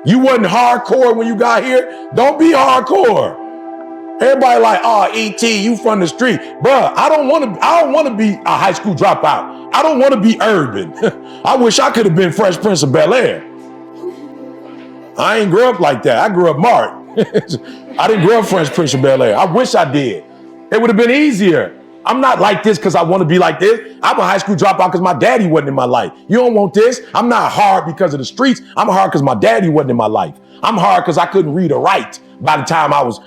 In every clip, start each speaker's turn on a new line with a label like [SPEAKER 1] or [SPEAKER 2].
[SPEAKER 1] You wasn't hardcore when you got here. Don't be hardcore. Everybody like, oh, E.T., you from the street. Bruh, I don't want to be a high school dropout. I don't want to be urban. I wish I could have been Fresh Prince of Bel-Air. I ain't grew up like that. I grew up Mark. I didn't grow up Fresh Prince of Bel-Air. I wish I did. It would have been easier. I'm not like this because I want to be like this. I'm a high school dropout because my daddy wasn't in my life. You don't want this. I'm not hard because of the streets. I'm hard because my daddy wasn't in my life. I'm hard because I couldn't read or write by the time I was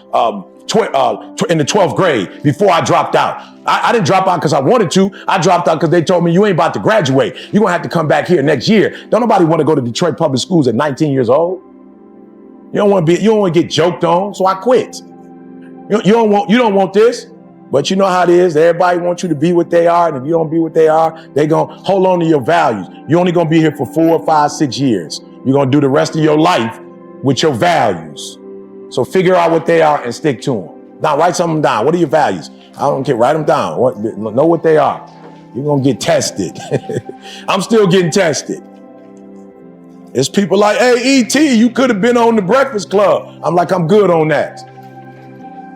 [SPEAKER 1] in the 12th grade before I dropped out. I didn't drop out because I wanted to. I dropped out because they told me you ain't about to graduate. You're going to have to come back here next year. Don't nobody want to go to Detroit public schools at 19 years old. You don't want to get joked on, so I quit. You don't want this, but you know how it is. Everybody wants you to be what they are, and if you don't be what they are, they going to hold on to your values. You're only going to be here for 4, 5, 6 years. You're going to do the rest of your life with your values. So figure out what they are and stick to them. Now write something down. What are your values? I don't care. Write them down. Know what they are. You're going to get tested. I'm still getting tested. It's people like, hey, E.T., you could have been on the Breakfast Club. I'm like, I'm good on that.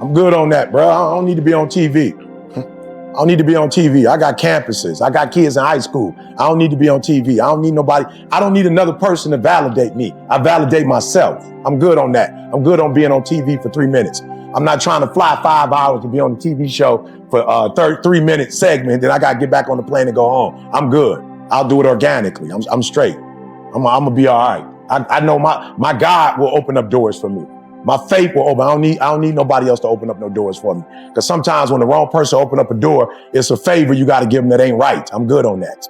[SPEAKER 1] I'm good on that, bro. I don't need to be on TV. I don't need to be on TV. I got campuses. I got kids in high school. I don't need to be on TV. I don't need nobody. I don't need another person to validate me. I validate myself. I'm good on that. I'm good on being on TV for 3 minutes. I'm not trying to fly 5 hours to be on the TV show for a 3-minute segment. Then I got to get back on the plane and go home. I'm good. I'll do it organically. I'm straight. I'm going to be all right. I know my God will open up doors for me. My faith will open. I don't need nobody else to open up no doors for me. Because sometimes when the wrong person open up a door, it's a favor you got to give them that ain't right. I'm good on that.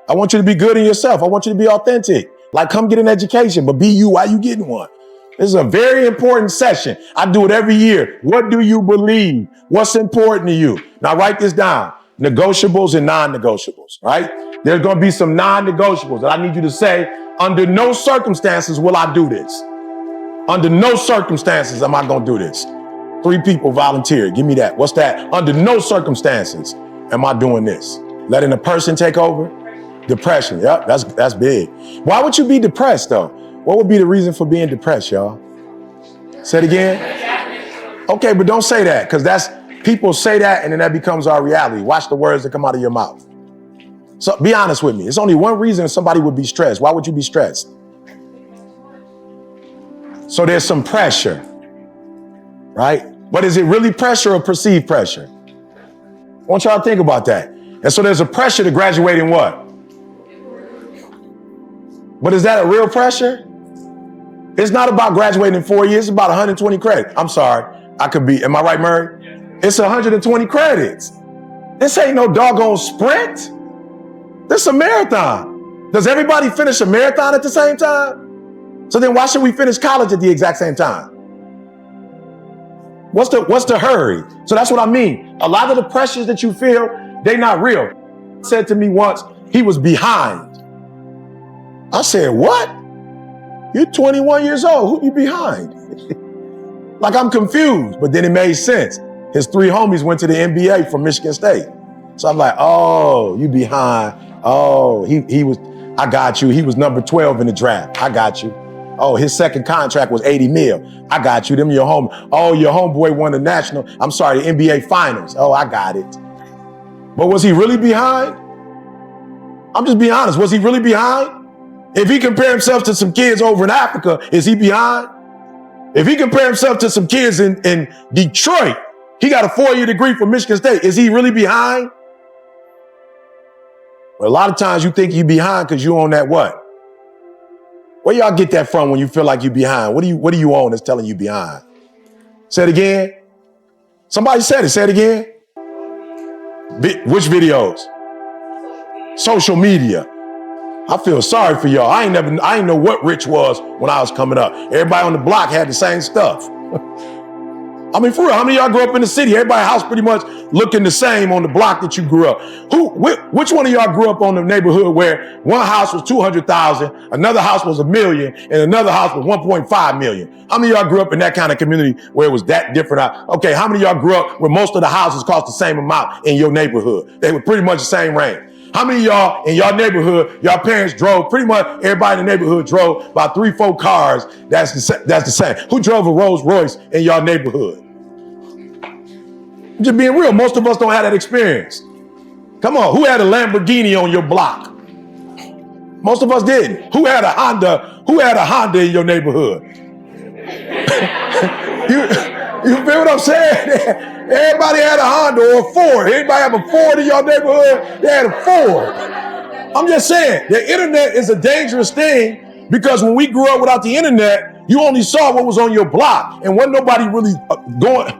[SPEAKER 1] I want you to be good in yourself. I want you to be authentic. Like, come get an education, but be you while you getting one. This is a very important session. I do it every year. What do you believe? What's important to you? Now write this down. Negotiables and non-negotiables, right? There's going to be some non-negotiables that I need you to say, under no circumstances will I do this. Under no circumstances am I going to do this. 3 people volunteered. Give me that. What's that? Under no circumstances am I doing this. Letting a person take over? Depression. Yep, that's big. Why would you be depressed, though? What would be the reason for being depressed, y'all? Say it again. Okay, but don't say that, because people say that and then that becomes our reality. Watch the words that come out of your mouth. So be honest with me. It's only one reason somebody would be stressed. Why would you be stressed? So there's some pressure, right? But is it really pressure or perceived pressure? I want y'all to think about that. And so there's a pressure to graduate in what? But is that a real pressure? It's not about graduating in 4 years. It's about 120 credits. I'm sorry. Am I right, Murray? It's 120 credits. This ain't no doggone sprint. This is a marathon. Does everybody finish a marathon at the same time? So then why should we finish college at the exact same time? What's the hurry? So that's what I mean. A lot of the pressures that you feel, they're not real. Said to me once, he was behind. I said, what? You're 21 years old. Who you behind? Like, I'm confused, but then it made sense. His 3 homies went to the NBA from Michigan State. So I'm like, oh, you behind. Oh, I got you. He was number 12 in the draft. I got you. Oh, his second contract was 80 mil. I got you. Them your home. Oh, your homeboy won the the NBA finals. Oh, I got it. But was he really behind? I'm just being honest. Was he really behind? If he compared himself to some kids over in Africa, is he behind? If he compared himself to some kids in Detroit, he got a 4-year degree from Michigan State. Is he really behind? Well, a lot of times you think you're behind because you own that what? Where y'all get that from when you feel like you're behind? What do you own that's telling you behind? Say it again. Somebody said it. Say it again. Which videos? Social media. I feel sorry for y'all. I ain't know what rich was when I was coming up. Everybody on the block had the same stuff. I mean, for real, how many of y'all grew up in the city? Everybody's house pretty much looking the same on the block that you grew up. Which one of y'all grew up on the neighborhood where one house was 200,000, another house was $1 million, and another house was 1.5 million? How many of y'all grew up in that kind of community where it was that different? Okay, how many of y'all grew up where most of the houses cost the same amount in your neighborhood? They were pretty much the same range. How many of y'all in y'all neighborhood, y'all parents drove, pretty much everybody in the neighborhood drove about 3-4 cars that's the same? Who drove a Rolls Royce in y'all neighborhood? Just being real, most of us don't have that experience. Come on, who had a Lamborghini on your block? Most of us didn't. Who had a Honda? Who had a Honda in your neighborhood? you feel what I'm saying? Everybody had a Honda or a Ford. Anybody have a Ford in your neighborhood? They had a Ford. I'm just saying, the internet is a dangerous thing because when we grew up without the internet, you only saw what was on your block and wasn't nobody really going.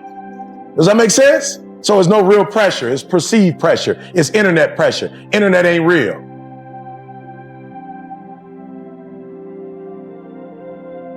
[SPEAKER 1] Does that make sense? So it's no real pressure. It's perceived pressure. It's internet pressure. Internet ain't real.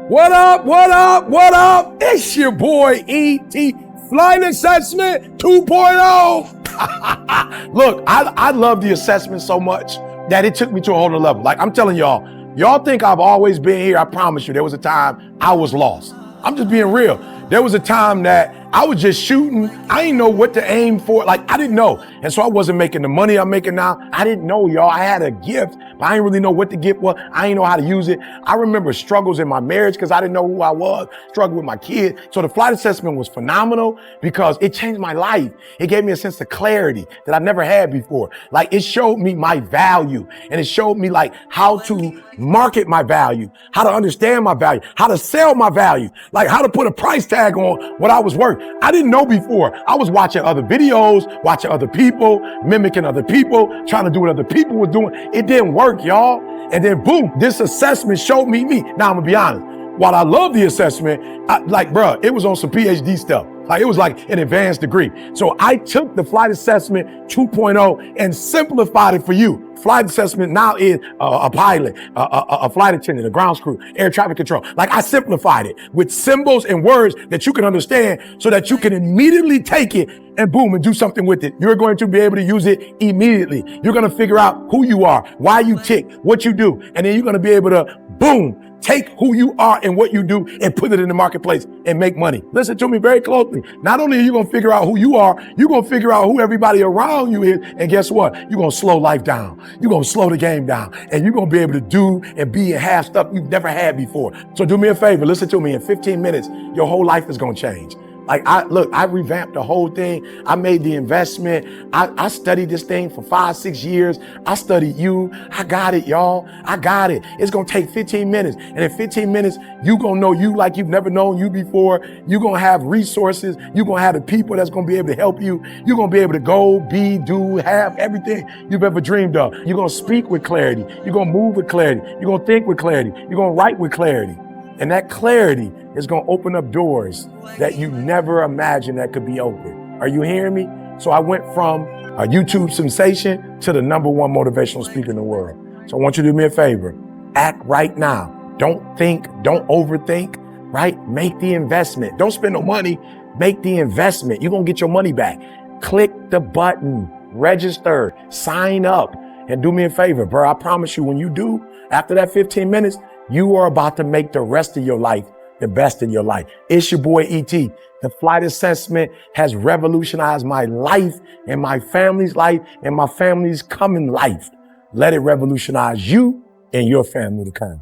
[SPEAKER 2] What up, what up, what up? It's your boy E.T. Flight Assessment 2.0. Look, I love the assessment so much that it took me to a whole other level. Like I'm telling y'all think I've always been here. I promise you, there was a time I was lost. I'm just being real. There was a time that I was just shooting. I didn't know what to aim for. Like, I didn't know. And so I wasn't making the money I'm making now. I didn't know, y'all. I had a gift, but I didn't really know what the gift was. I didn't know how to use it. I remember struggles in my marriage because I didn't know who I was, struggled with my kid. So the flight assessment was phenomenal because it changed my life. It gave me a sense of clarity that I never had before. Like, it showed me my value and it showed me like how to market my value, how to understand my value, how to sell my value, like how to put a price tag on what I was worth. I didn't know before. I was watching other videos, watching other people, mimicking other people, trying to do what other people were doing. It didn't work, y'all. And then boom, this assessment showed me me. Now I'm gonna be honest. While I love the assessment, it was on some PhD stuff. Like it was like an advanced degree. So I took the flight assessment 2.0 and simplified it for you. Flight assessment now is a pilot, a flight attendant, a ground crew, air traffic control. Like I simplified it with symbols and words that you can understand so that you can immediately take it and boom, and do something with it. You're going to be able to use it immediately. You're going to figure out who you are, why you tick, what you do. And then you're going to be able to boom, take who you are and what you do and put it in the marketplace and make money. Listen to me very closely. Not only are you going to figure out who you are, you're going to figure out who everybody around you is. And guess what? You're going to slow life down. You're going to slow the game down and you're going to be able to do and be and have stuff you've never had before. So do me a favor. Listen to me. In 15 minutes, your whole life is going to change. Like I revamped the whole thing. I made the investment. I studied this thing for 5-6 years. I studied you. I got it, y'all. I got it. It's going to take 15 minutes. And in 15 minutes, you going to know you like you've never known you before. You're going to have resources. You're going to have the people that's going to be able to help you. You're going to be able to go, be, do, have everything you've ever dreamed of. You're going to speak with clarity. You're going to move with clarity. You're going to think with clarity. You're going to write with clarity. And that clarity is going to open up doors that you never imagined that could be open. Are you hearing me? So I went from a YouTube sensation to the #1 motivational speaker in the world. So I want you to do me a favor. Act right now. Don't think, don't overthink, right? Make the investment. Don't spend no money. Make the investment. You're going to get your money back. Click the button, register, sign up, and do me a favor, bro. I promise you, when you do, after that 15 minutes, you are about to make the rest of your life the best in your life. It's your boy E.T. The flight assessment has revolutionized my life and my family's life and my family's coming life. Let it revolutionize you and your family to come.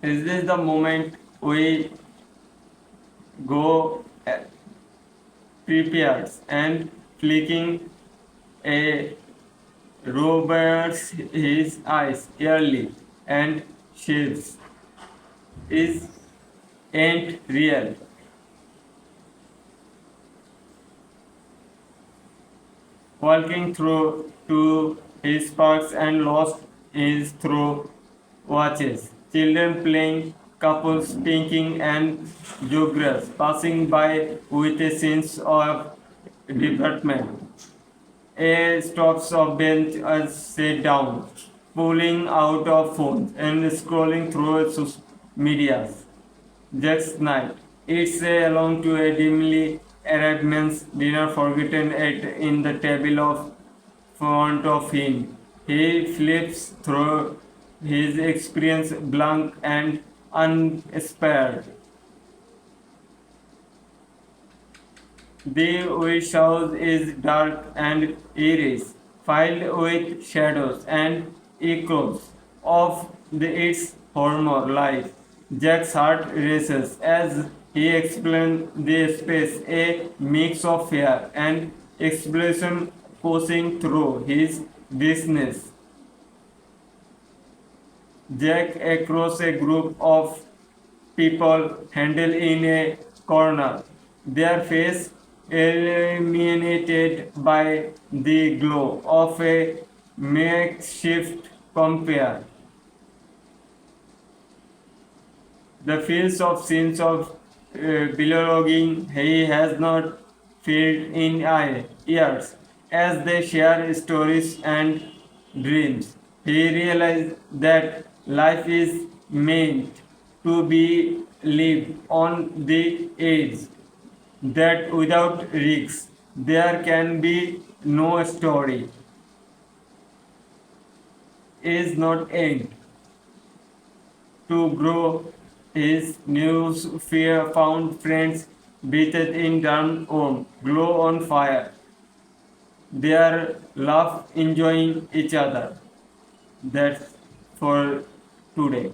[SPEAKER 3] Is this the moment we go prepares and flicking a rubber's his eyes early and shifts is ain't real. Walking through to his parks and lost his through watches. Children playing, couples speaking, and joggers passing by with a sense of department. A stops of bench as sit down, pulling out of phones and scrolling through social media. Just night. It's along to a dimly Arabman's dinner forgotten it in the table of front of him. He flips through his experience blank and uninspired. The wish house is dark and eerie, filled with shadows and echoes of its former life. Jack's heart races as he explains the space, a mix of fear and exploration coursing through his business. Jack across a group of people huddled in a corner, their face illuminated by the glow of a makeshift campfire. The feels of sense of belonging he has not felt in years. As they share stories and dreams, he realized that life is meant to be lived on the edge, that without risks there can be no story, is not end. To grow his new fear found friends bathed in dawn on, glow on fire, their laugh enjoying each other. That's for today.